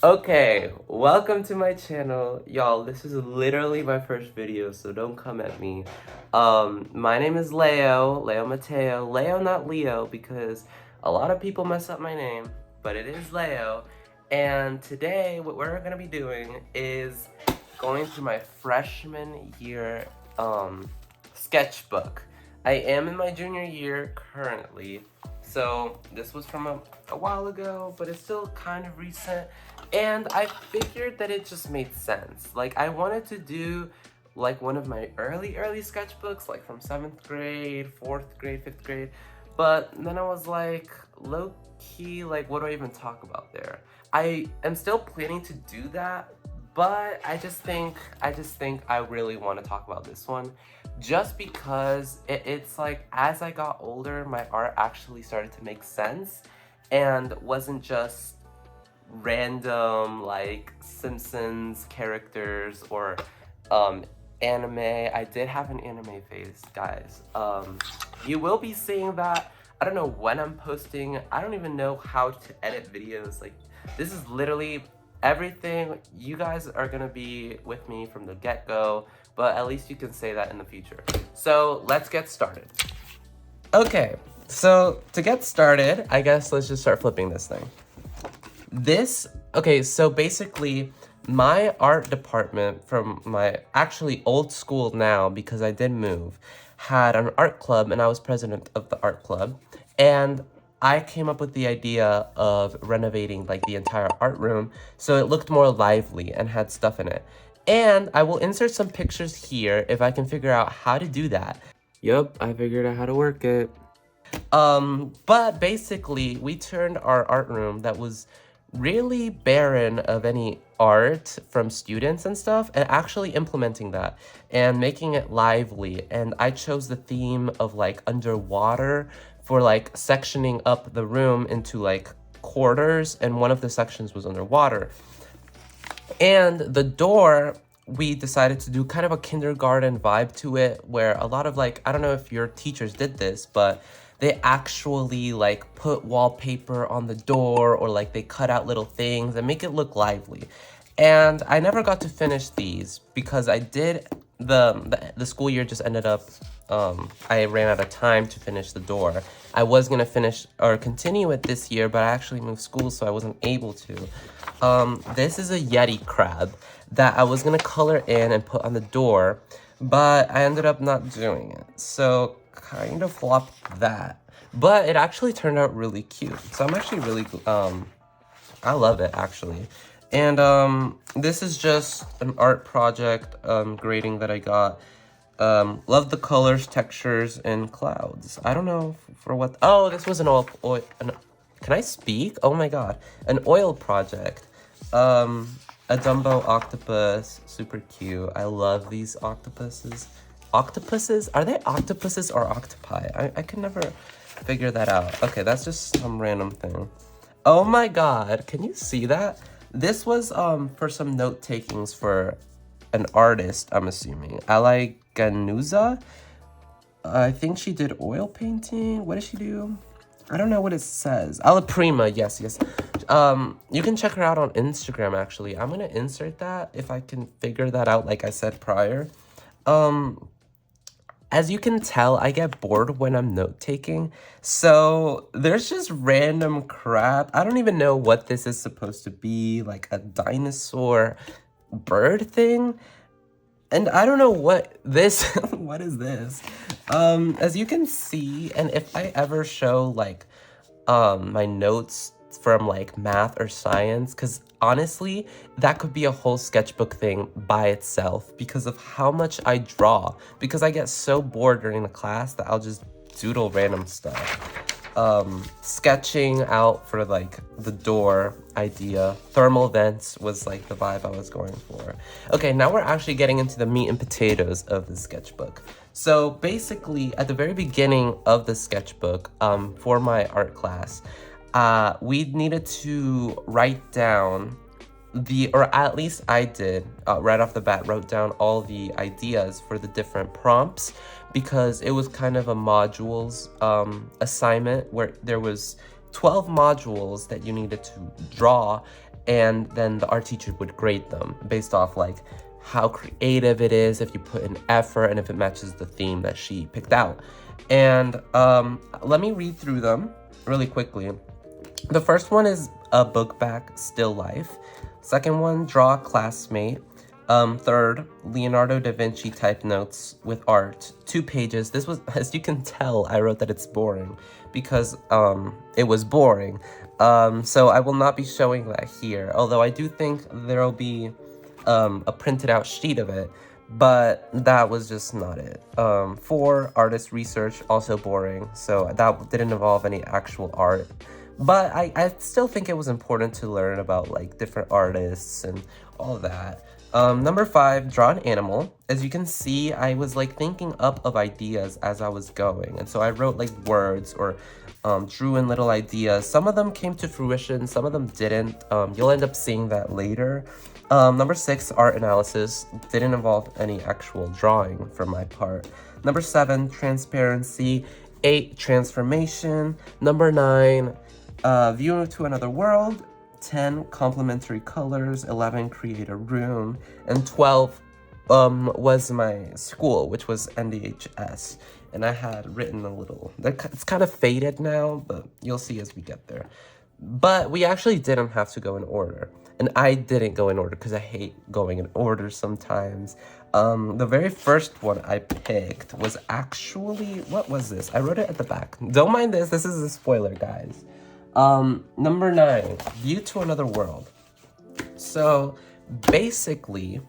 Okay, welcome to my channel. Y'all, this is literally my first video, so don't come at me. My name is Leo Mateo. Leo, not Leo, because a lot of people mess up my name, but it is Leo. And today, what we're gonna be doing is going through my freshman year, sketchbook. I am in my junior year currently, so this was from a while ago, but it's still kind of recent. And I figured that it just made sense. Like, I wanted to do like one of my early sketchbooks, like from 7th grade, 4th grade, 5th grade. But then I was like, low key, like, what do I even talk about there? I am still planning to do that, but I just think I really want to talk about this one, just because it's like, as I got older, my art actually started to make sense and wasn't just random like Simpsons characters or anime. I did have an anime phase, guys. You will be seeing that. I don't know when I'm posting. I don't even know how to edit videos. Like, this is literally everything. You guys are gonna be with me from the get-go, but at least you can say that in the future. So let's get started. Okay, so to get started, I guess let's just start flipping this thing. Okay, so basically, my art department from my actually old school now, because I did move, had an art club, and I was president of the art club. And I came up with the idea of renovating like the entire art room so it looked more lively and had stuff in it. And I will insert some pictures here if I can figure out how to do that. Yup, I figured out how to work it. But basically, we turned our art room that was really barren of any art from students and stuff, and actually implementing that and making it lively. And I chose the theme of like underwater for like sectioning up the room into like quarters, and one of the sections was underwater. And the door, we decided to do kind of a kindergarten vibe to it, where a lot of like, I don't know if your teachers did this, but they actually like put wallpaper on the door, or like they cut out little things and make it look lively. And I never got to finish these because I did, the school year just ended up, I ran out of time to finish the door. I was gonna finish or continue it this year, but I actually moved schools, so I wasn't able to. This is a Yeti crab that I was gonna color in and put on the door, but I ended up not doing it. So kind of flopped that. But it actually turned out really cute. So I'm actually really, I love it actually. And this is just an art project grading that I got. Love the colors, textures, and clouds. I don't know for what. Oh, this was an oil. Can I speak? Oh my god, an oil project. A Dumbo octopus, super cute. I love these octopuses. Octopuses? Are they octopuses or octopi? I can never figure that out. Okay, that's just some random thing. Oh my god, can you see that? This was for some note takings for an artist, I'm assuming. Ali Ganuza? I think she did oil painting. What did she do? I don't know what it says. Alla Prima, yes. You can check her out on Instagram, actually. I'm gonna insert that if I can figure that out, like I said prior. As you can tell, I get bored when I'm note-taking, so there's just random crap. I don't even know what this is supposed to be, like a dinosaur bird thing. And I don't know what this, what is this? As you can see, and if I ever show like, my notes from like math or science, because honestly, that could be a whole sketchbook thing by itself because of how much I draw, because I get so bored during the class that I'll just doodle random stuff. Sketching out for like the door idea. Thermal vents was like the vibe I was going for. Okay, now we're actually getting into the meat and potatoes of the sketchbook. So basically, at the very beginning of the sketchbook, for my art class, we needed to write down or at least I did, right off the bat, wrote down all the ideas for the different prompts, because it was kind of a modules assignment where there was 12 modules that you needed to draw, and then the art teacher would grade them based off like how creative it is, if you put in effort, and if it matches the theme that she picked out. And let me read through them really quickly. The first one is a book back, still life. Second one, draw a classmate. Third, Leonardo da Vinci type notes with art, 2 pages. This was, as you can tell, I wrote that it's boring because it was boring. So I will not be showing that here, although I do think there'll be a printed out sheet of it, but that was just not it. 4, artist research, also boring, so that didn't involve any actual art. But I still think it was important to learn about like different artists and all that. Number 5, draw an animal. As you can see, I was like thinking up of ideas as I was going. And so I wrote like words or drew in little ideas. Some of them came to fruition, some of them didn't. You'll end up seeing that later. Number 6, art analysis. Didn't involve any actual drawing for my part. Number 7, transparency. 8, transformation. Number 9, view to another world. 10, complementary colors. 11, create a room. And 12 was my school, which was NDHS. And I had written a little, it's kind of faded now, but you'll see as we get there. But we actually didn't have to go in order. And I didn't go in order because I hate going in order sometimes. The very first one I picked was actually, what was this? I wrote it at the back. Don't mind this is a spoiler, guys. Number 9, view to another world. So basically,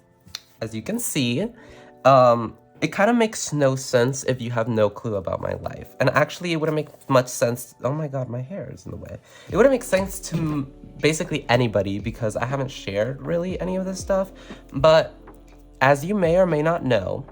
as you can see, it kind of makes no sense if you have no clue about my life. And actually, it wouldn't make much sense. Oh my god, my hair is in the way. It wouldn't make sense to basically anybody because I haven't shared really any of this stuff. But as you may or may not know,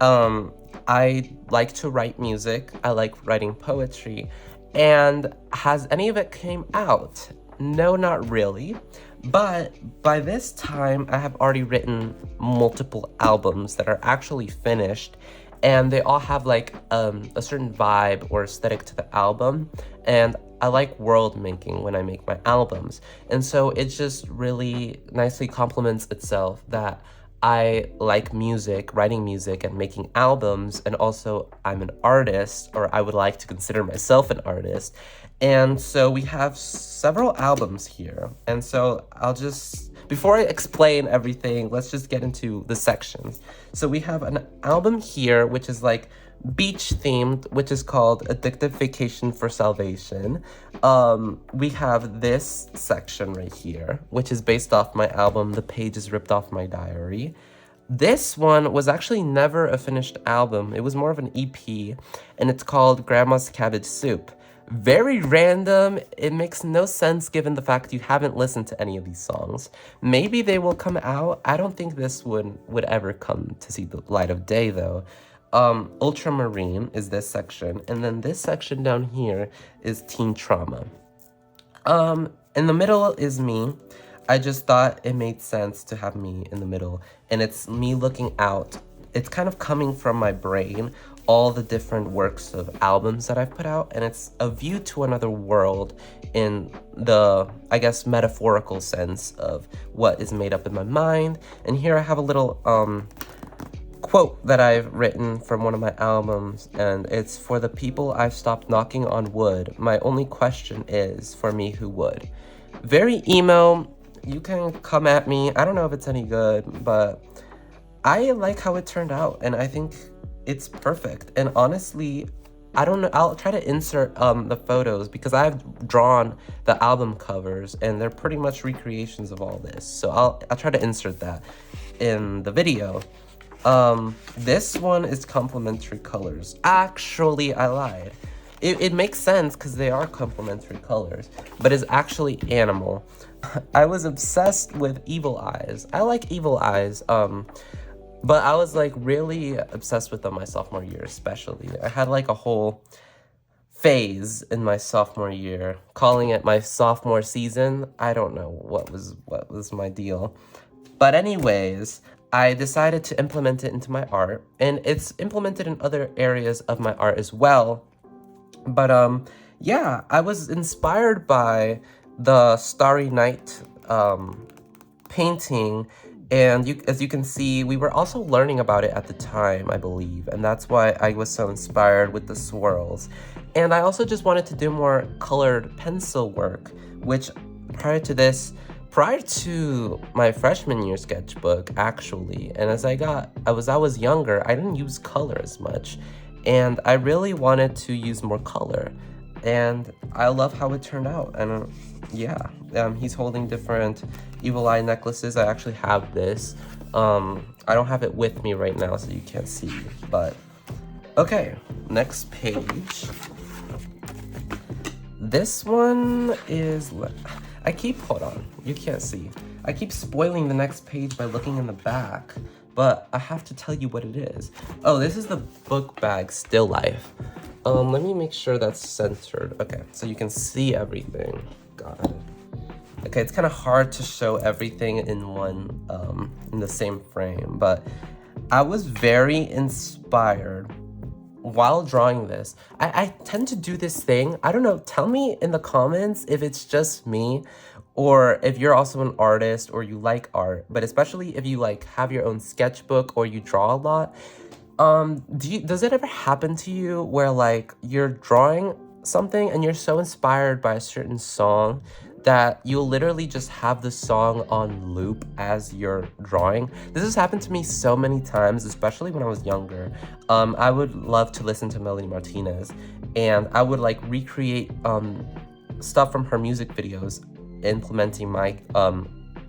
I like to write music. I like writing poetry. And has any of it came out? No, not really. But by this time, I have already written multiple albums that are actually finished, and they all have like a certain vibe or aesthetic to the album. And I like world making when I make my albums. And so it just really nicely complements itself that I like music, writing music and making albums, and also I'm an artist, or I would like to consider myself an artist. And so we have several albums here. And so I'll just, before I explain everything, let's just get into the sections. So we have an album here, which is like beach themed, which is called Addictive Vacation for Salvation. We have this section right here, which is based off my album, The Pages Ripped Off My Diary. This one was actually never a finished album. It was more of an EP, and it's called Grandma's Cabbage Soup. Very random. It makes no sense given the fact you haven't listened to any of these songs. Maybe they will come out. I don't think this one would ever come to see the light of day though. Ultramarine is this section, and then this section down here is Teen Trauma. In the middle is me. I just thought it made sense to have me in the middle, and it's me looking out. It's kind of coming from my brain, all the different works of albums that I've put out, and it's a view to another world in the, I guess, metaphorical sense of what is made up in my mind. And here I have a little quote that I've written from one of my albums, and it's, "For the people I've stopped knocking on wood, my only question is, for me who would?" Very emo. You can come at me. I don't know if it's any good, but I like how it turned out, and I think it's perfect. And honestly, I don't know, I'll try to insert the photos because I've drawn the album covers and they're pretty much recreations of all this. So I'll try to insert that in the video. This one is complementary colors. Actually, I lied. It makes sense because they are complementary colors, but it's actually animal. I was obsessed with Evil Eyes. I like Evil Eyes, but I was like really obsessed with them my sophomore year, especially. I had like a whole phase in my sophomore year, calling it my sophomore season. I don't know what was my deal. But anyways, I decided to implement it into my art, and it's implemented in other areas of my art as well. But yeah, I was inspired by the Starry Night painting, and as you can see, we were also learning about it at the time, I believe, and that's why I was so inspired with the swirls. And I also just wanted to do more colored pencil work, which prior to my freshman year sketchbook, actually, and as I was younger, I didn't use color as much, and I really wanted to use more color, and I love how it turned out. And yeah, he's holding different evil eye necklaces. I actually have this. I don't have it with me right now, so you can't see, but okay, next page. This one is, hold on, you can't see. I keep spoiling the next page by looking in the back, but I have to tell you what it is. Oh, this is the book bag still life. Let me make sure that's centered. Okay, so you can see everything. Got it. Okay, it's kind of hard to show everything in the same frame, but I was very inspired while drawing this. I tend to do this thing. I don't know, tell me in the comments if it's just me or if you're also an artist or you like art, but especially if you like have your own sketchbook or you draw a lot. Does it ever happen to you where like you're drawing something and you're so inspired by a certain song that you'll literally just have the song on loop as you're drawing? This has happened to me so many times, especially when I was younger. I would love to listen to Melody Martinez, and I would like recreate stuff from her music videos, implementing my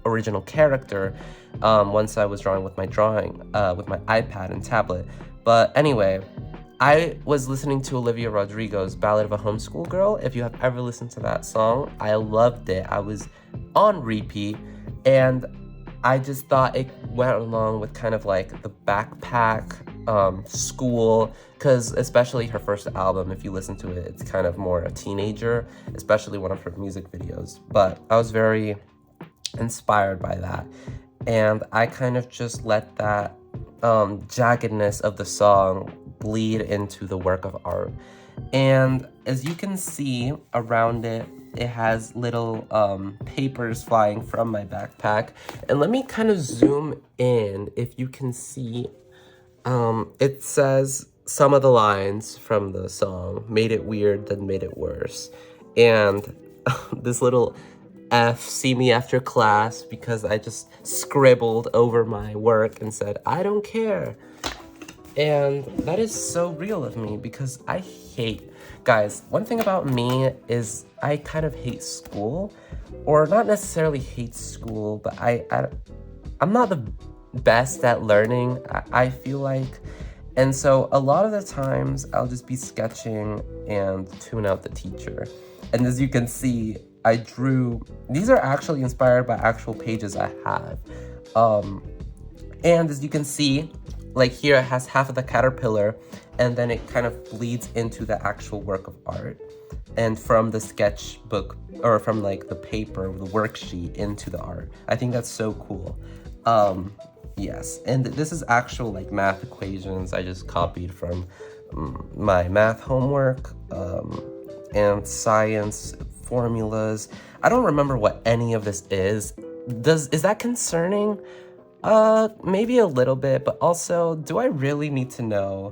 original character once I was drawing with my iPad and tablet. But anyway, I was listening to Olivia Rodrigo's Ballad of a Homeschool Girl. If you have ever listened to that song, I loved it. I was on repeat, and I just thought it went along with kind of like the backpack, school, because especially her first album, if you listen to it, it's kind of more a teenager, especially one of her music videos. But I was very inspired by that, and I kind of just let that jaggedness of the song bleed into the work of art. And as you can see around it, it has little papers flying from my backpack. And let me kind of zoom in. If you can see, it says some of the lines from the song: made it weird, then made it worse. And this little F, see me after class, because I just scribbled over my work and said, I don't care. And that is so real of me, because guys, one thing about me is I kind of hate school, or not necessarily hate school, but I'm not the best at learning, I feel like. And so a lot of the times I'll just be sketching and tune out the teacher. And as you can see, I drew, these are actually inspired by actual pages I have. And as you can see, like here it has half of the caterpillar, and then it kind of bleeds into the actual work of art. And from the sketchbook, or from like the paper, the worksheet, into the art. I think that's so cool. Yes, and this is actual like math equations I just copied from my math homework, and science formulas. I don't remember what any of this is. Is that concerning? Maybe a little bit, but also, do I really need to know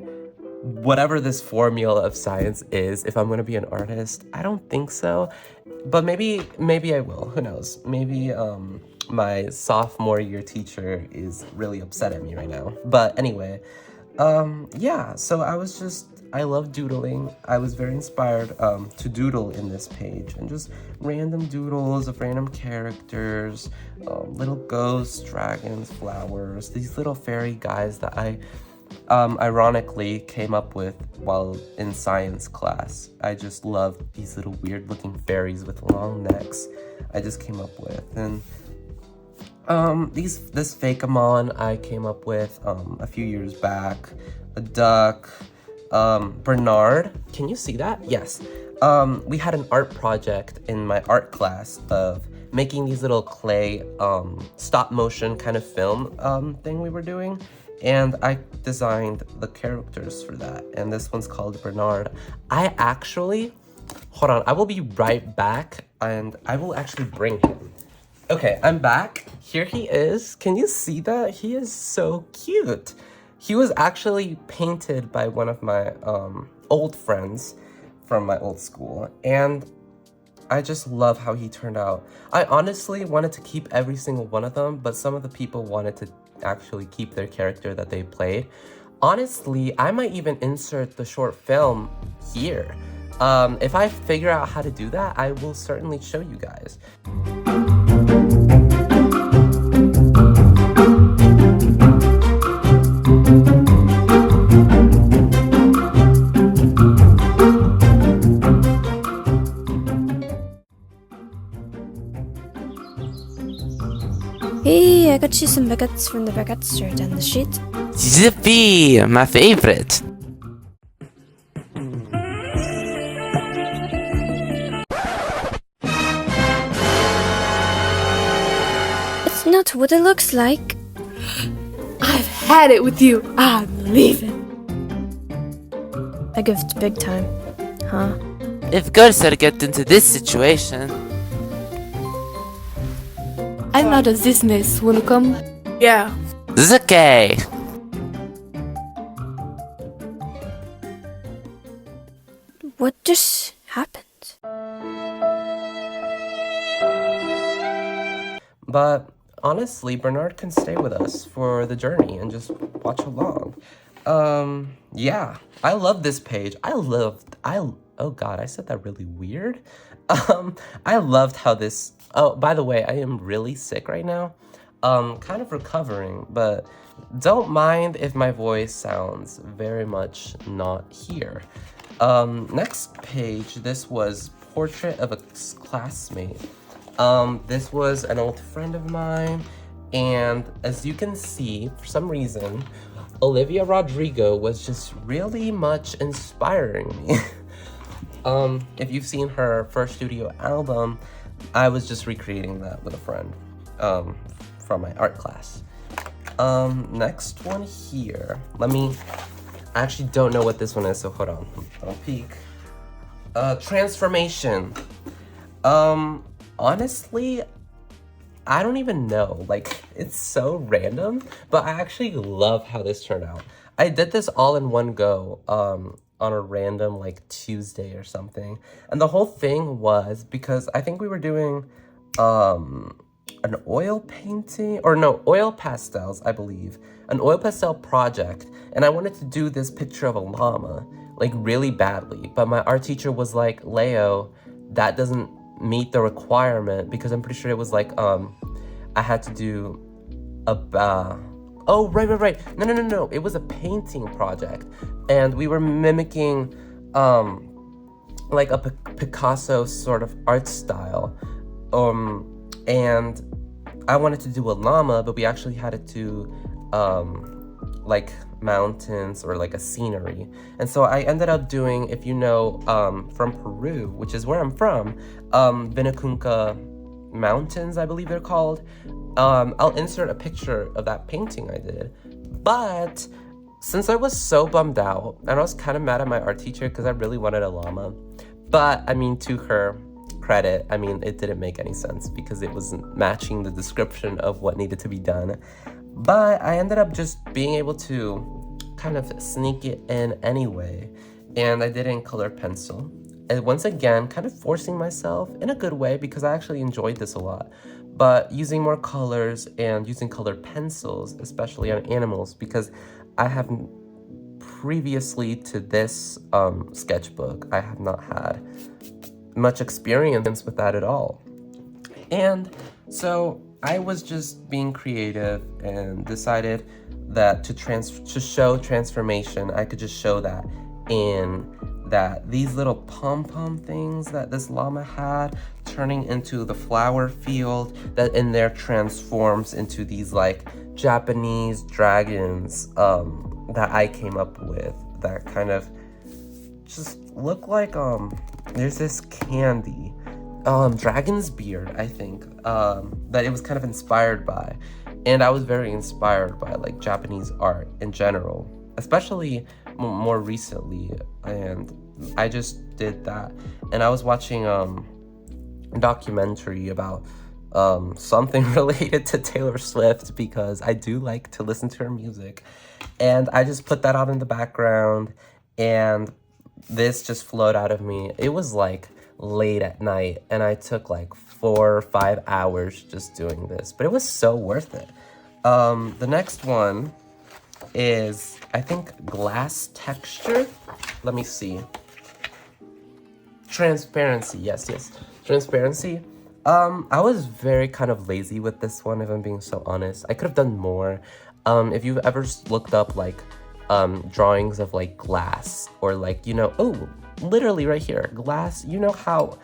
whatever this formula of science is if I'm gonna be an artist? I don't think so, but maybe I will, who knows? Maybe, my sophomore year teacher is really upset at me right now. But anyway, yeah, so I love doodling. I was very inspired to doodle in this page, and just random doodles of random characters, little ghosts, dragons, flowers, these little fairy guys that I ironically came up with while in science class. I just love these little weird looking fairies with long necks I just came up with. And this Fakeamon I came up with a few years back, a duck, Bernard, can you see that? Yes. We had an art project in my art class of making these little clay stop motion kind of film thing we were doing, and I designed the characters for that, and this one's called Bernard. Hold on, I will be right back, and I will actually bring him. Okay, I'm back. Here he is. Can you see that? He is so cute. He was actually painted by one of my old friends from my old school, and I just love how he turned out. I honestly wanted to keep every single one of them, but some of the people wanted to actually keep their character that they played. Honestly, I might even insert the short film here. If I figure out how to do that, I will certainly show you guys. Hey, I got you some baguettes from the baguette store down the street. Zippy, my favorite. It's not what it looks like. I've had it with you. I'm leaving. A gift big time, huh? If girls are get into this situation, I'm out of this mess. Wanna come? Yeah. it's okay. What just happened? But honestly, Bernard can stay with us for the journey and just watch along. Yeah, I love this page. Oh God, I said that really weird. I loved how this, oh, by the way, I am really sick right now. Kind of recovering, but don't mind if my voice sounds very much not here. Next page, this was Portrait of a Classmate. This was an old friend of mine, and as you can see, for some reason, Olivia Rodrigo was just really much inspiring me. If you've seen her first studio album, I was just recreating that with a friend from my art class. Next one here. I actually don't know what this one is, so hold on. I'll peek. Transformation. Honestly, I don't even know. Like, it's so random, but I actually love how this turned out. I did this all in one go on a random like Tuesday or something. And the whole thing was because I think we were doing an oil painting, or no, oil pastels, I believe. An oil pastel project. And I wanted to do this picture of a llama, like really badly. But my art teacher was like, Leo, that doesn't meet the requirement, because I'm pretty sure it was like, I had to do a, oh, right. No. It was a painting project. And we were mimicking, like a Picasso sort of art style. And I wanted to do a llama, but we actually had to do, like mountains or like a scenery. And so I ended up doing, if you know, from Peru, which is where I'm from, Vinicunca Mountains, I believe they're called. I'll insert a picture of that painting I did. But since I was so bummed out, and I was kind of mad at my art teacher because I really wanted a llama, but I mean, to her credit, I mean, it didn't make any sense because it wasn't matching the description of what needed to be done. But I ended up just being able to kind of sneak it in anyway, and I did it in colored pencil. And once again, kind of forcing myself in a good way because I actually enjoyed this a lot, but using more colors and using colored pencils, especially on animals, because I have previously to this sketchbook, I have not had much experience with that at all. And so I was just being creative and decided that to show transformation, I could just show that in that these little pom-pom things that this llama had turning into the flower field that in there transforms into these like Japanese dragons that I came up with that kind of just look like there's this candy, dragon's beard, I think, that it was kind of inspired by. And I was very inspired by like Japanese art in general, especially more recently, and I just did that. And I was watching a documentary about something related to Taylor Swift because I do like to listen to her music. And I just put that out in the background, and this just flowed out of me. It was like late at night, and I took like 4 or 5 hours just doing this, but it was so worth it. The next one is, I think, glass texture. Let me see. Transparency, yes, transparency. I was very kind of lazy with this one, if I'm being so honest. I could have done more. If you've ever looked up like drawings of like glass, or like, you know, oh, literally right here, glass, you know how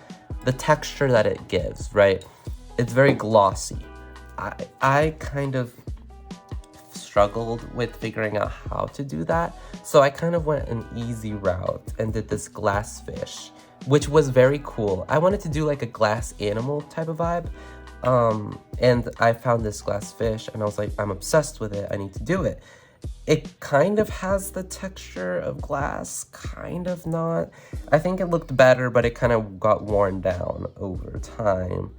the texture that it gives, right? It's very glossy. I kind of struggled with figuring out how to do that, so I kind of went an easy route and did this glass fish, which was very cool. I wanted to do like a glass animal type of vibe, and I found this glass fish, and I was like, I'm obsessed with it, I need to do it. It kind of has the texture of glass, kind of not. I think it looked better, but it kind of got worn down over time.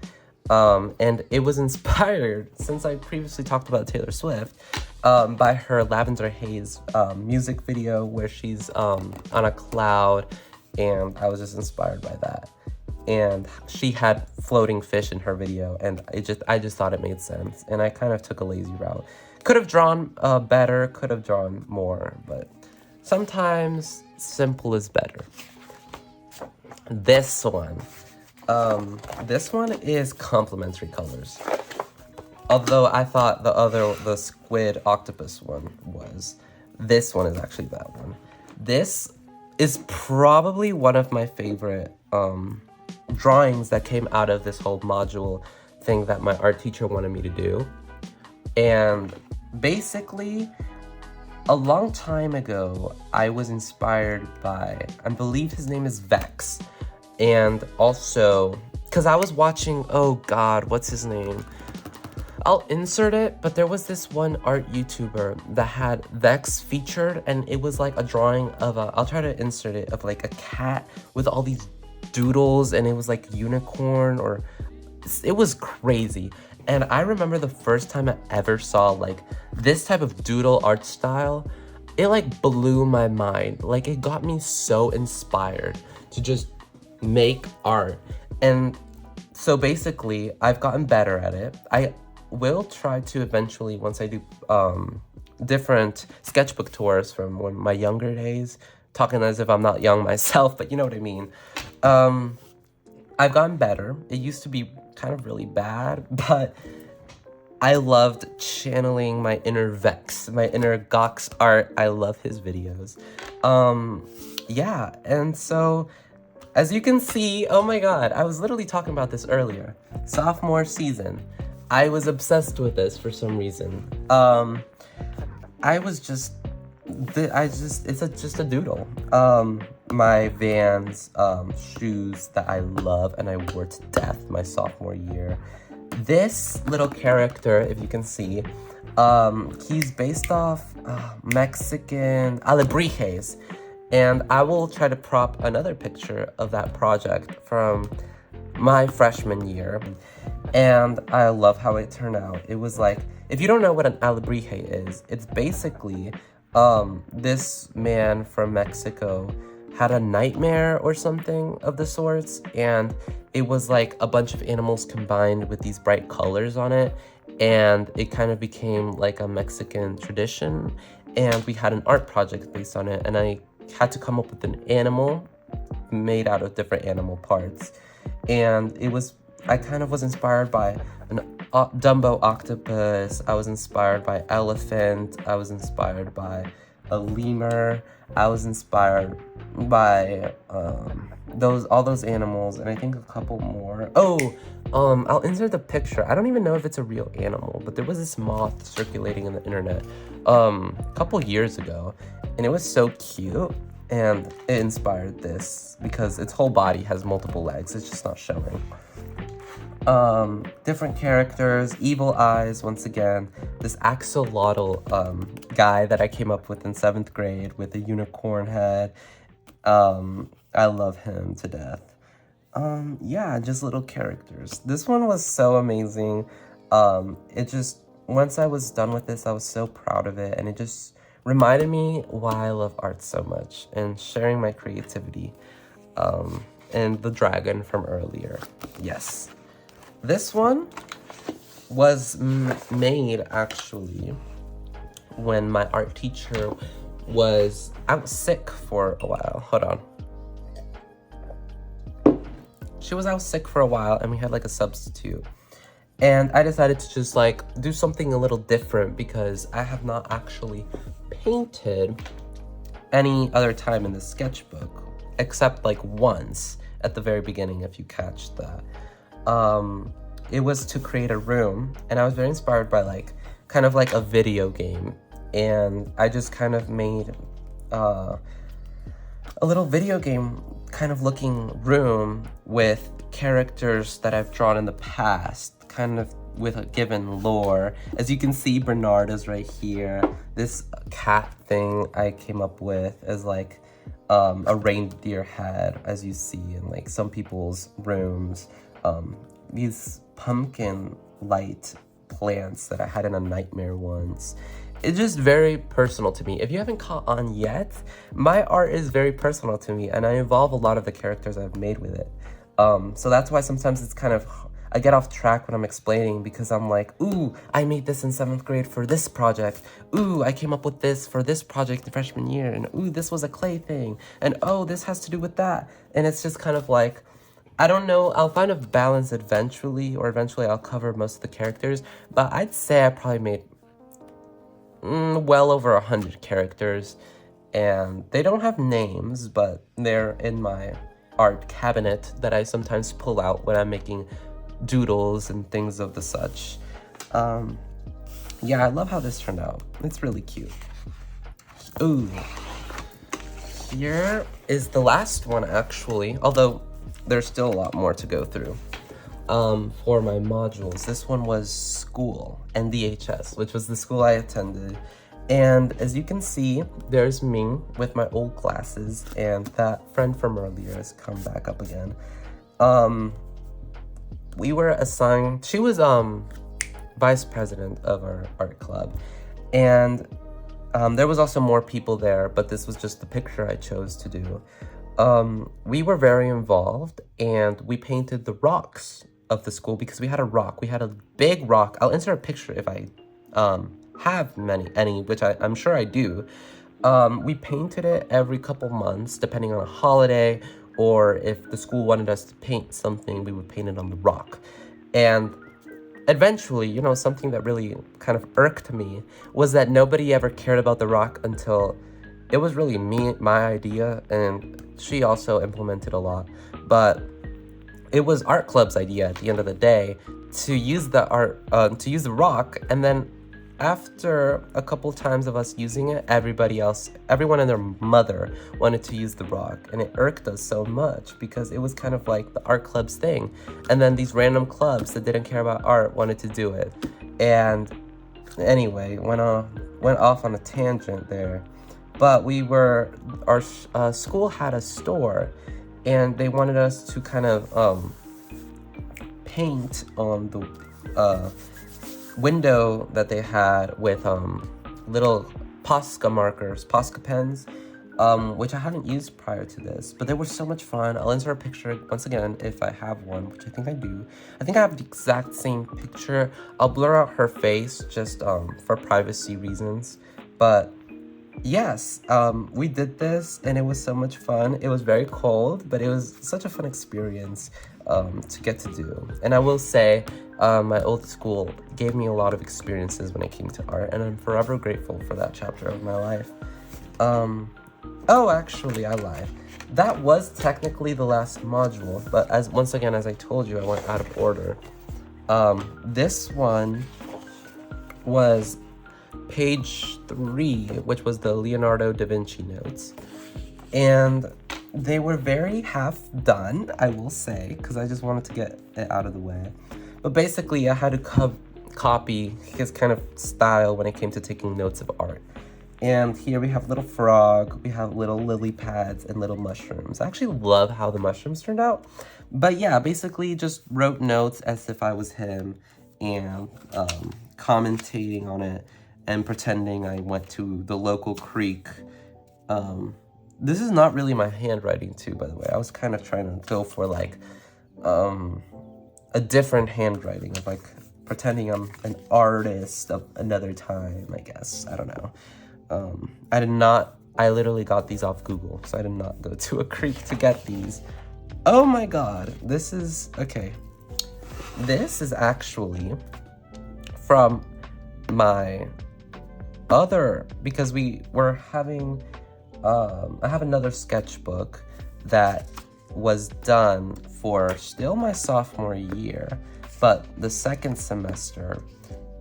And it was inspired, since I previously talked about Taylor Swift, by her Lavender Haze music video where she's on a cloud, and I was just inspired by that. And she had floating fish in her video, and I just thought it made sense, and I kind of took a lazy route. Could have drawn better, could have drawn more, but sometimes simple is better. This one is complementary colors. Although I thought the squid octopus one was. This one is actually that one. This is probably one of my favorite drawings that came out of this whole module thing that my art teacher wanted me to do. And basically, a long time ago, I was inspired by, I believe his name is Vex. And also, because I was watching, oh God, what's his name? I'll insert it, but there was this one art YouTuber that had Vex featured, and it was like a drawing of I'll try to insert it, of like a cat with all these doodles, and it was like unicorn, or it was crazy. And I remember the first time I ever saw like this type of doodle art style, it like blew my mind. Like it got me so inspired to just make art. And so basically I've gotten better at it. I will try to eventually, once I do different sketchbook tours from my younger days, talking as if I'm not young myself, but you know what I mean. I've gotten better. It used to be kind of really bad, but I loved channeling my inner Vex, my inner Gox art. I love his videos. Yeah, and so as you can see, oh my God, I was literally talking about this earlier. Sophomore season, I was obsessed with this for some reason. It's just a doodle. My Vans shoes that I love and I wore to death my sophomore year. This little character, if you can see, he's based off Mexican alebrijes, and I will try to prop another picture of that project from my freshman year, and I love how it turned out. It was like, if you don't know what an alebrije is, it's basically this man from Mexico had a nightmare or something of the sorts, and it was like a bunch of animals combined with these bright colors on it, and it kind of became like a Mexican tradition, and we had an art project based on it, and I had to come up with an animal made out of different animal parts. And I kind of was inspired by an Dumbo octopus, I was inspired by elephant, I was inspired by a lemur, I was inspired by all those animals, and I think a couple more. I'll insert the picture. I don't even know if it's a real animal, but there was this moth circulating in the internet a couple years ago, and it was so cute, and it inspired this because its whole body has multiple legs. It's just not showing. Different characters, evil eyes, once again, this axolotl guy that I came up with in 7th grade with a unicorn head. I love him to death. Yeah, just little characters. This one was so amazing. It just, once I was done with this, I was so proud of it, and it just reminded me why I love art so much and sharing my creativity. And the dragon from earlier. Yes. This one was made actually when my art teacher was out sick for a while. Hold on. She was out sick for a while and we had like a substitute. And I decided to just like do something a little different because I have not actually painted any other time in the sketchbook except like once at the very beginning, if you catch that. It was to create a room, and I was very inspired by like kind of like a video game, and I just kind of made a little video game kind of looking room with characters that I've drawn in the past, kind of with a given lore. As you can see, Bernard is right here. This cat thing I came up with as like a reindeer head, as you see in like some people's rooms. These pumpkin light plants that I had in a nightmare once. It's just very personal to me. If you haven't caught on yet, my art is very personal to me, and I involve a lot of the characters I've made with it. So that's why sometimes it's kind of, I get off track when I'm explaining because I'm like, ooh, I made this in 7th grade for this project. Ooh, I came up with this for this project the freshman year. And ooh, this was a clay thing. And oh, this has to do with that. And it's just kind of like, I don't know, I'll find a balance eventually, or eventually I'll cover most of the characters. But I'd say I probably made well over 100 characters. And they don't have names, but they're in my art cabinet that I sometimes pull out when I'm making doodles and things of the such. Yeah, I love how this turned out. It's really cute. Ooh. Here is the last one, actually, although there's still a lot more to go through. For my modules, this one was school and DHS, which was the school I attended. And as you can see, there's me with my old classes, and that friend from earlier has come back up again. We were assigned, she was vice president of our art club, and there was also more people there, but this was just the picture I chose to do. We were very involved, and we painted the rocks of the school because we had a rock. We had a big rock. I'll insert a picture if I have any, which I'm sure I do. We painted it every couple months, depending on a holiday, or if the school wanted us to paint something, we would paint it on the rock. And eventually, you know, something that really kind of irked me was that nobody ever cared about the rock until it was really my idea, and she also implemented a lot. But it was art club's idea at the end of the day to use the rock, and then after a couple times of us using it, everyone and their mother wanted to use the rock, and it irked us so much because it was kind of like the art club's thing, and then these random clubs that didn't care about art wanted to do it. And anyway, went off on a tangent there. But our school had a store, and they wanted us to kind of paint on the window that they had with little Posca markers, Posca pens, which I hadn't used prior to this, but they were so much fun. I'll insert a picture once again if I have one, which I think I do. I think I have the exact same picture. I'll blur out her face just for privacy reasons, but yes, we did this and it was so much fun. It was very cold, but it was such a fun experience to get to do. And I will say, my old school gave me a lot of experiences when it came to art, and I'm forever grateful for that chapter of my life. Oh, actually, I lied. That was technically the last module, but once again, as I told you, I went out of order. This one was page 3, which was the Leonardo da Vinci notes, and they were very half done, I will say, because I just wanted to get it out of the way. But basically, I had to copy his kind of style when it came to taking notes of art. And here we have little frog, we have little lily pads and little mushrooms. I actually love how the mushrooms turned out. But yeah, basically just wrote notes as if I was him and commentating on it and pretending I went to the local creek. This is not really my handwriting too, by the way. I was kind of trying to go for like a different handwriting of like pretending I'm an artist of another time, I guess. I don't know. I literally got these off Google, so I did not go to a creek to get these. Oh my god, this is, okay. This is actually from my other, because we were having, I have another sketchbook that was done for still my sophomore year, but the second semester,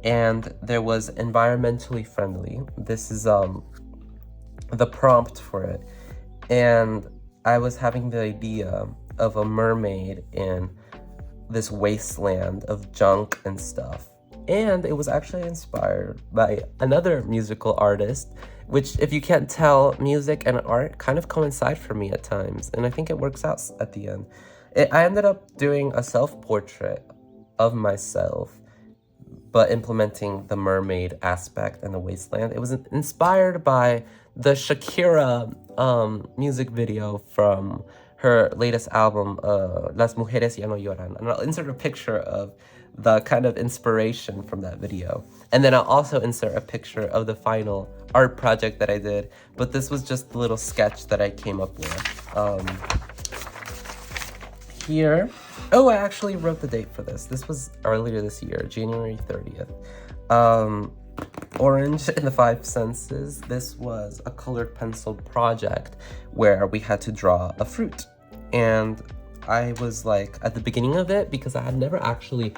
and there was environmentally friendly. This is the prompt for it, and I was having the idea of a mermaid in this wasteland of junk and stuff, and it was actually inspired by another musical artist, which, if you can't tell, music and art kind of coincide for me at times, and I think it works out at the end. I ended up doing a self-portrait of myself, but implementing the mermaid aspect and the wasteland. It was inspired by the Shakira music video from her latest album, Las Mujeres Ya No Lloran. And I'll insert a picture of the kind of inspiration from that video. And then I'll also insert a picture of the final art project that I did. But this was just a little sketch that I came up with. Here, oh, I actually wrote the date for this. This was earlier this year, January 30th. Orange in the Five Senses. This was a colored pencil project where we had to draw a fruit. And I was like, at the beginning of it, because I had never actually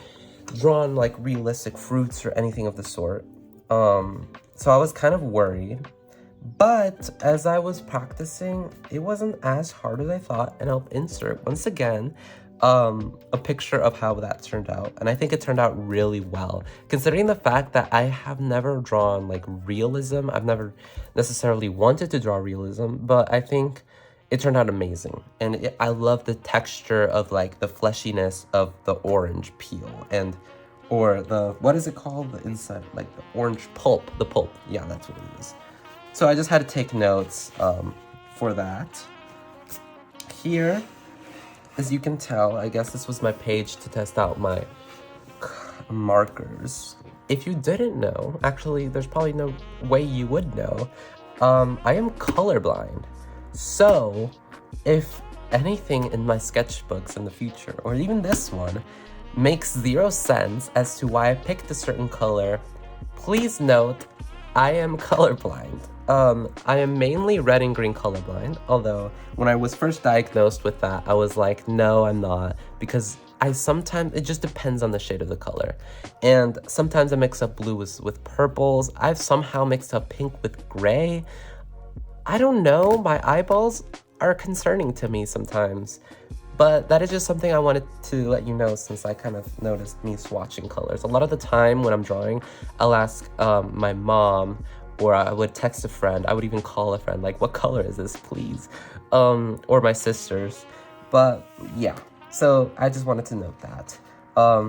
drawn like realistic fruits or anything of the sort. So I was kind of worried. But as I was practicing, it wasn't as hard as I thought, and I'll insert, once again, a picture of how that turned out. And I think it turned out really well, considering the fact that I have never drawn like realism. I've never necessarily wanted to draw realism, but I think it turned out amazing. And I love the texture of like the fleshiness of the orange peel, and or the, what is it called? The inside, like the orange pulp, the pulp. Yeah, that's what it is. So I just had to take notes for that. Here, as you can tell, I guess this was my page to test out my markers. If you didn't know, actually, there's probably no way you would know, I am colorblind. So if anything in my sketchbooks in the future, or even this one, makes zero sense as to why I picked a certain color, please note, I am colorblind. I am mainly red and green colorblind, although when I was first diagnosed with that, I was like, no, I'm not, because it just depends on the shade of the color. And sometimes I mix up blues with purples. I've somehow mixed up pink with gray. I don't know, my eyeballs are concerning to me sometimes. But that is just something I wanted to let you know, since I kind of noticed me swatching colors. A lot of the time when I'm drawing, I'll ask my mom, or I would text a friend. I would even call a friend, like, what color is this, please? Or my sisters. But yeah, so I just wanted to note that.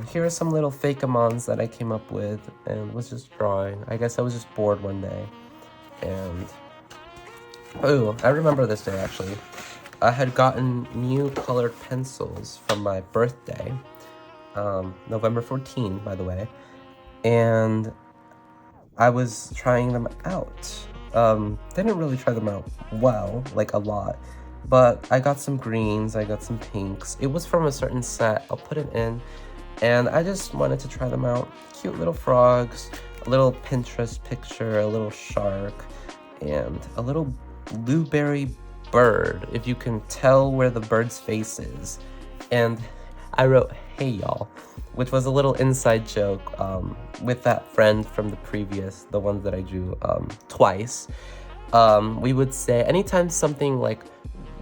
Here are some little fake-amons that I came up with and was just drawing. I guess I was just bored one day. And, oh, I remember this day actually. I had gotten new colored pencils from my birthday, November 14, by the way, and I was trying them out. Didn't really try them out well, like a lot, but I got some greens, I got some pinks. It was from a certain set, I'll put it in, and I just wanted to try them out. Cute little frogs, a little Pinterest picture, a little shark, and a little blueberry bird, if you can tell where the bird's face is. And I wrote, hey y'all, which was a little inside joke with that friend from the ones that I drew twice. We would say anytime something like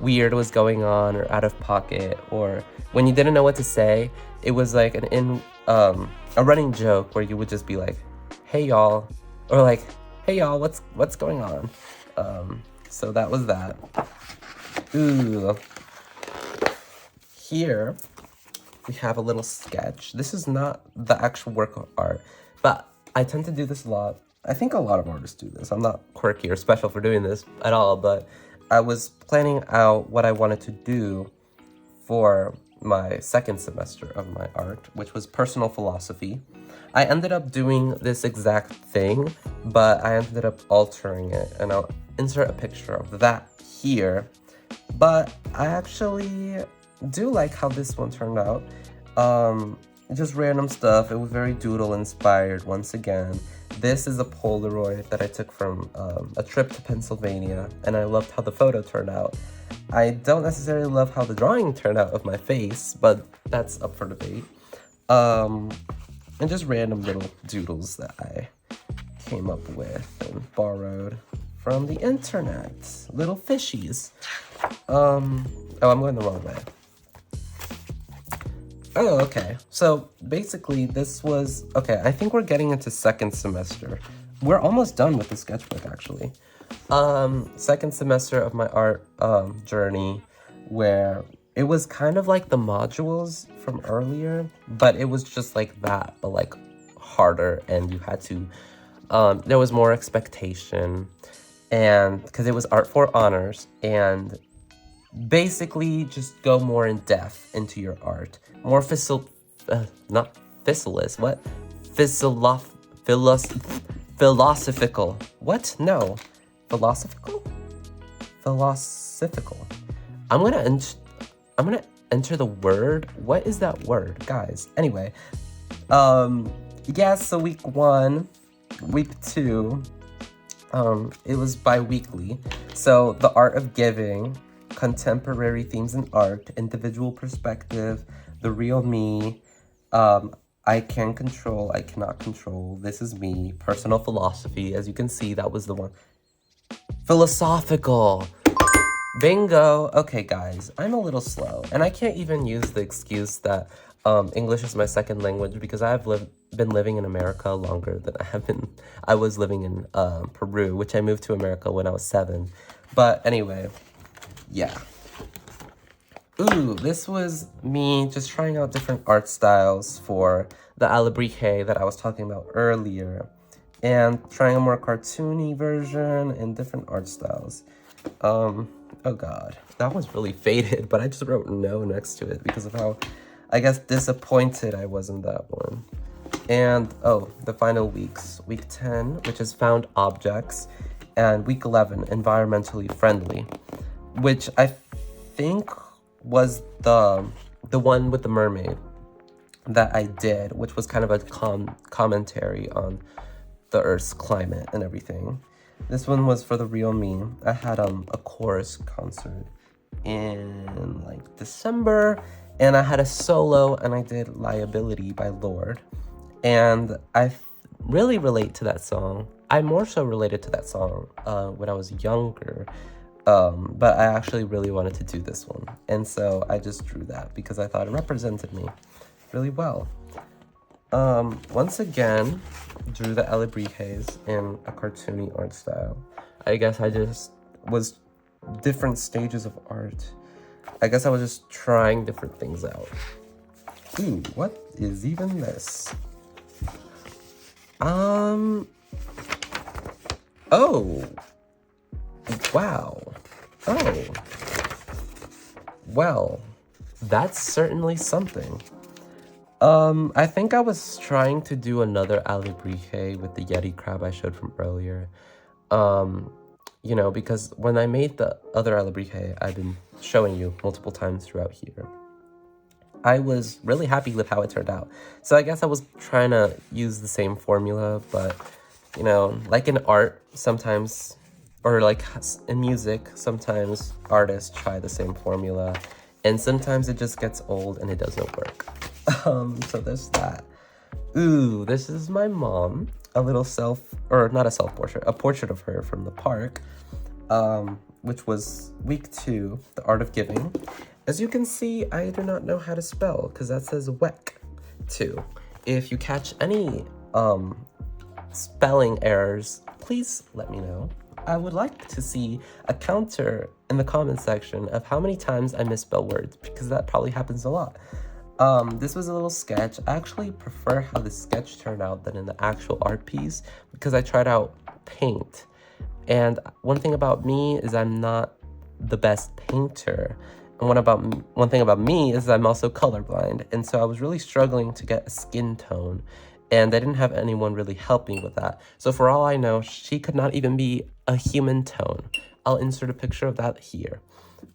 weird was going on or out of pocket, or when you didn't know what to say, it was like a running joke where you would just be like, hey y'all, or like, Hey y'all, what's going on? So that was that. Ooh. Here we have a little sketch. This is not the actual work of art, but I tend to do this a lot. I think a lot of artists do this. I'm not quirky or special for doing this at all, but I was planning out what I wanted to do for my second semester of my art, which was personal philosophy. I ended up doing this exact thing, but I ended up altering it, and I'll insert a picture of that here. But I actually do like how this one turned out. Just random stuff. It was very doodle inspired once again. This is a Polaroid that I took from a trip to Pennsylvania, and I loved how the photo turned out. I don't necessarily love how the drawing turned out of my face, but that's up for debate. And just random little doodles that I came up with and borrowed from the internet. Little fishies. Oh, I'm going the wrong way. Oh, okay. So basically this was, okay, I think we're getting into second semester. We're almost done with the sketchbook actually. Second semester of my art journey, where it was kind of like the modules from earlier, but it was just like that, but like harder, and you had to, there was more expectation, and because it was art for honors, and basically just go more in depth into your art, more not philosophical, what? Philosophical, what? No, philosophical. I'm gonna enter the word. What is that word, guys? Anyway, yeah, so week 1, week 2, it was bi-weekly. So the art of giving, contemporary themes in art, individual perspective, the real me, I can control, I cannot control, this is me, personal philosophy. As you can see, that was the one. Philosophical. Bingo. Okay, guys, I'm a little slow, and I can't even use the excuse that English is my second language, because I've been living in America longer than I was living in Peru, which I moved to America when I was 7. But anyway, yeah. Ooh, this was me just trying out different art styles for the alebrije that I was talking about earlier, and trying a more cartoony version and different art styles. Oh god, that was really faded, but I just wrote no next to it because of how, I guess, disappointed I was in that one. And, oh, the final weeks. Week 10, which is found objects, and week 11, environmentally friendly, which I think was the one with the mermaid that I did, which was kind of a commentary on the Earth's climate and everything. This one was for the real me. I had a chorus concert in like December, and I had a solo, and I did Liability by Lorde, and I really relate to that song. I more so related to that song when I was younger, but I actually really wanted to do this one, and so I just drew that because I thought it represented me really well. Once again, drew the alebrijes in a cartoony art style. I guess I just was different stages of art. I guess I was just trying different things out. Ooh, what is even this? Oh. Wow. Oh. Well, that's certainly something. I think I was trying to do another alebrije with the Yeti crab I showed from earlier. You know, because when I made the other alebrije I've been showing you multiple times throughout here, I was really happy with how it turned out. So I guess I was trying to use the same formula, but, you know, like in art, sometimes, or like in music, sometimes artists try the same formula, and sometimes it just gets old and it doesn't work. So there's that. Ooh, this is my mom. A little a portrait of her from the park, which was week 2, the art of giving. As you can see, I do not know how to spell, because that says WEC 2. If you catch any spelling errors, please let me know. I would like to see a counter in the comment section of how many times I misspell words, because that probably happens a lot. This was a little sketch. I actually prefer how the sketch turned out than in the actual art piece, because I tried out paint. And one thing about me is I'm not the best painter. And one thing about me is I'm also colorblind. And so I was really struggling to get a skin tone. And I didn't have anyone really help me with that. So for all I know, she could not even be a human tone. I'll insert a picture of that here.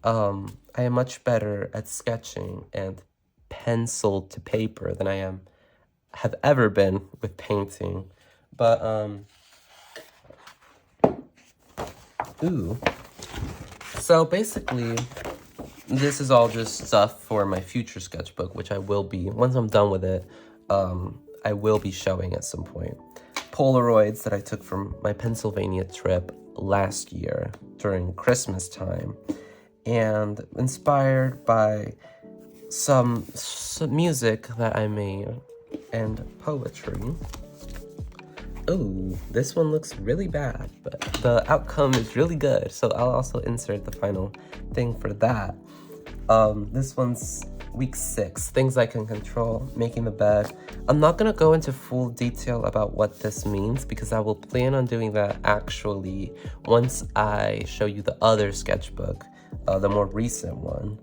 I am much better at sketching and pencil to paper than I have ever been with painting. But, ooh. So basically, this is all just stuff for my future sketchbook, which I will be, once I'm done with it, I will be showing at some point. Polaroids that I took from my Pennsylvania trip last year during Christmas time, and inspired by some music that I made and poetry. Ooh, this one looks really bad, but the outcome is really good, so I'll also insert the final thing for that. This one's week 6, things I can control, making the bed. I'm not gonna go into full detail about what this means, because I will plan on doing that actually once I show you the other sketchbook, the more recent one.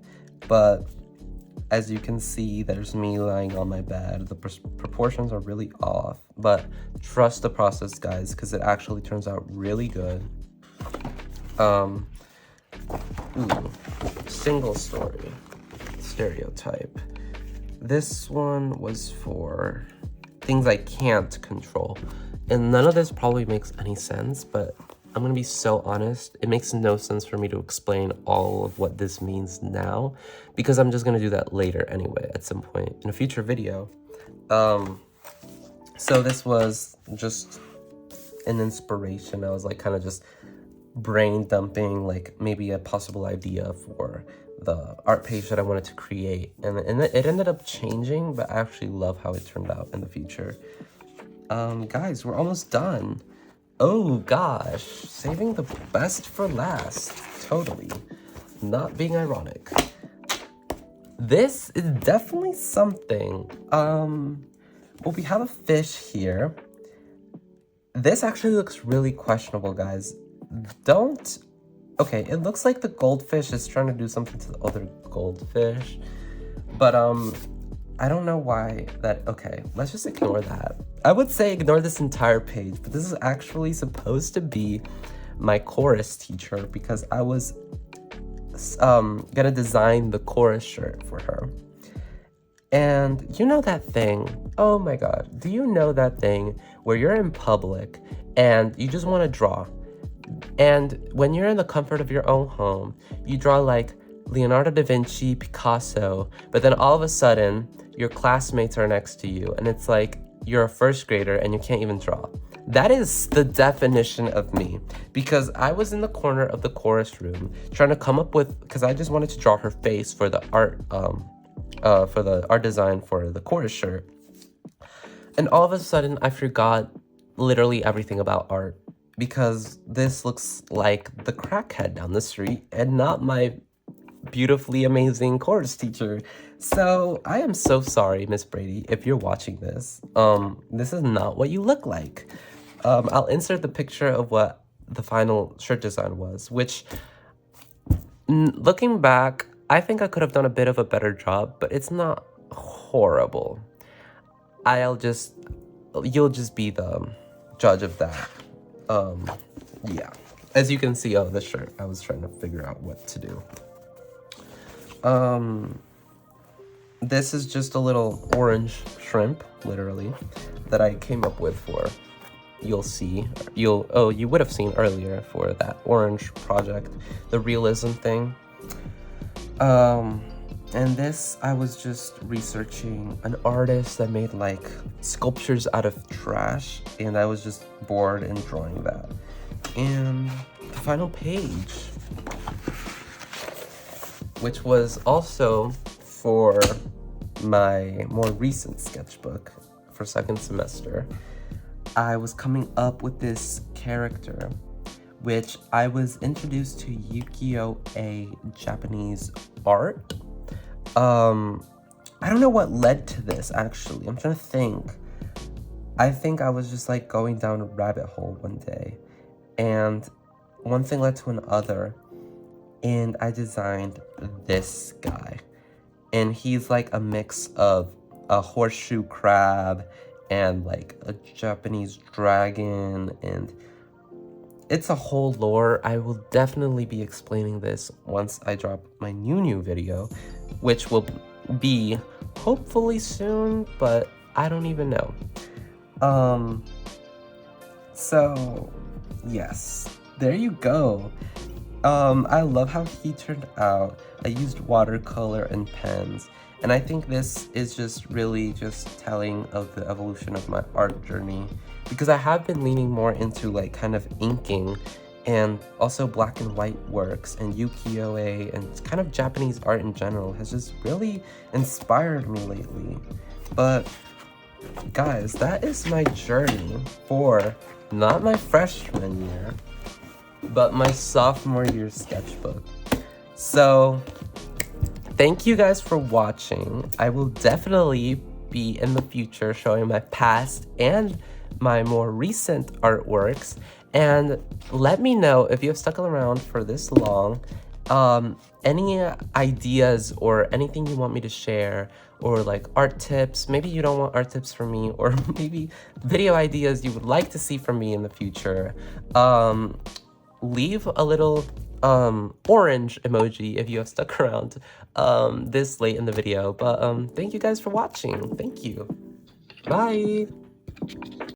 But as you can see, there's me lying on my bed. The proportions are really off, but trust the process, guys, because it actually turns out really good. Single story stereotype. This one was for things I can't control, and none of this probably makes any sense, but I'm gonna be so honest, it makes no sense for me to explain all of what this means now, because I'm just gonna do that later anyway, at some point in a future video. So this was just an inspiration. I was like kind of just brain dumping, like maybe a possible idea for the art page that I wanted to create, and it ended up changing, but I actually love how it turned out in the future. Guys, we're almost done. Oh gosh, saving the best for last. Totally. Not being ironic. This is definitely something. Well, we have a fish here. This actually looks really questionable, guys. Okay, it looks like the goldfish is trying to do something to the other goldfish. But, I don't know why that, okay, let's just ignore that. I would say ignore this entire page, but this is actually supposed to be my chorus teacher, because I was gonna design the chorus shirt for her. And you know that thing, oh my god, do you know that thing where you're in public and you just want to draw? And when you're in the comfort of your own home, you draw like Leonardo da Vinci, Picasso, but then all of a sudden, your classmates are next to you, and it's like you're a first grader and you can't even draw. That is the definition of me, because I was in the corner of the chorus room trying to come up with, because I just wanted to draw her face for the art design for the chorus shirt. And all of a sudden, I forgot literally everything about art, because this looks like the crackhead down the street and not my beautifully amazing chorus teacher. So I am so sorry, Miss Brady, if you're watching this. This is not what you look like. I'll insert the picture of what the final shirt design was, which, looking back, I think I could have done a bit of a better job, but it's not horrible. You'll just be the judge of that. Yeah. As you can see, the shirt, I was trying to figure out what to do. This is just a little orange shrimp, literally, that I came up with for, you would have seen earlier for that orange project, the realism thing. And this, I was just researching an artist that made like sculptures out of trash, and I was just bored and drawing that. And the final page, which was also for my more recent sketchbook for second semester. I was coming up with this character, which I was introduced to ukiyo-e Japanese art. I don't know what led to this, actually. I'm trying to think. I think I was just like going down a rabbit hole one day, and one thing led to another, and I designed this guy. And he's like a mix of a horseshoe crab and like a Japanese dragon, and it's a whole lore. I will definitely be explaining this once I drop my new video, which will be hopefully soon, but I don't even know. So yes, there you go. I love how he turned out. I used watercolor and pens, and I think this is just really just telling of the evolution of my art journey, because I have been leaning more into like kind of inking and also black and white works, and ukiyo-e and kind of Japanese art in general has just really inspired me lately. But guys, that is my journey for not my freshman year, but my sophomore year sketchbook. So thank you guys for watching. I will definitely be in the future showing my past and my more recent artworks, and let me know if you have stuck around for this long, any ideas or anything you want me to share, or like art tips. Maybe you don't want art tips from me, or maybe video ideas you would like to see from me in the future. Leave a little orange emoji if you have stuck around this late in the video. But thank you guys for watching. Thank you. Bye.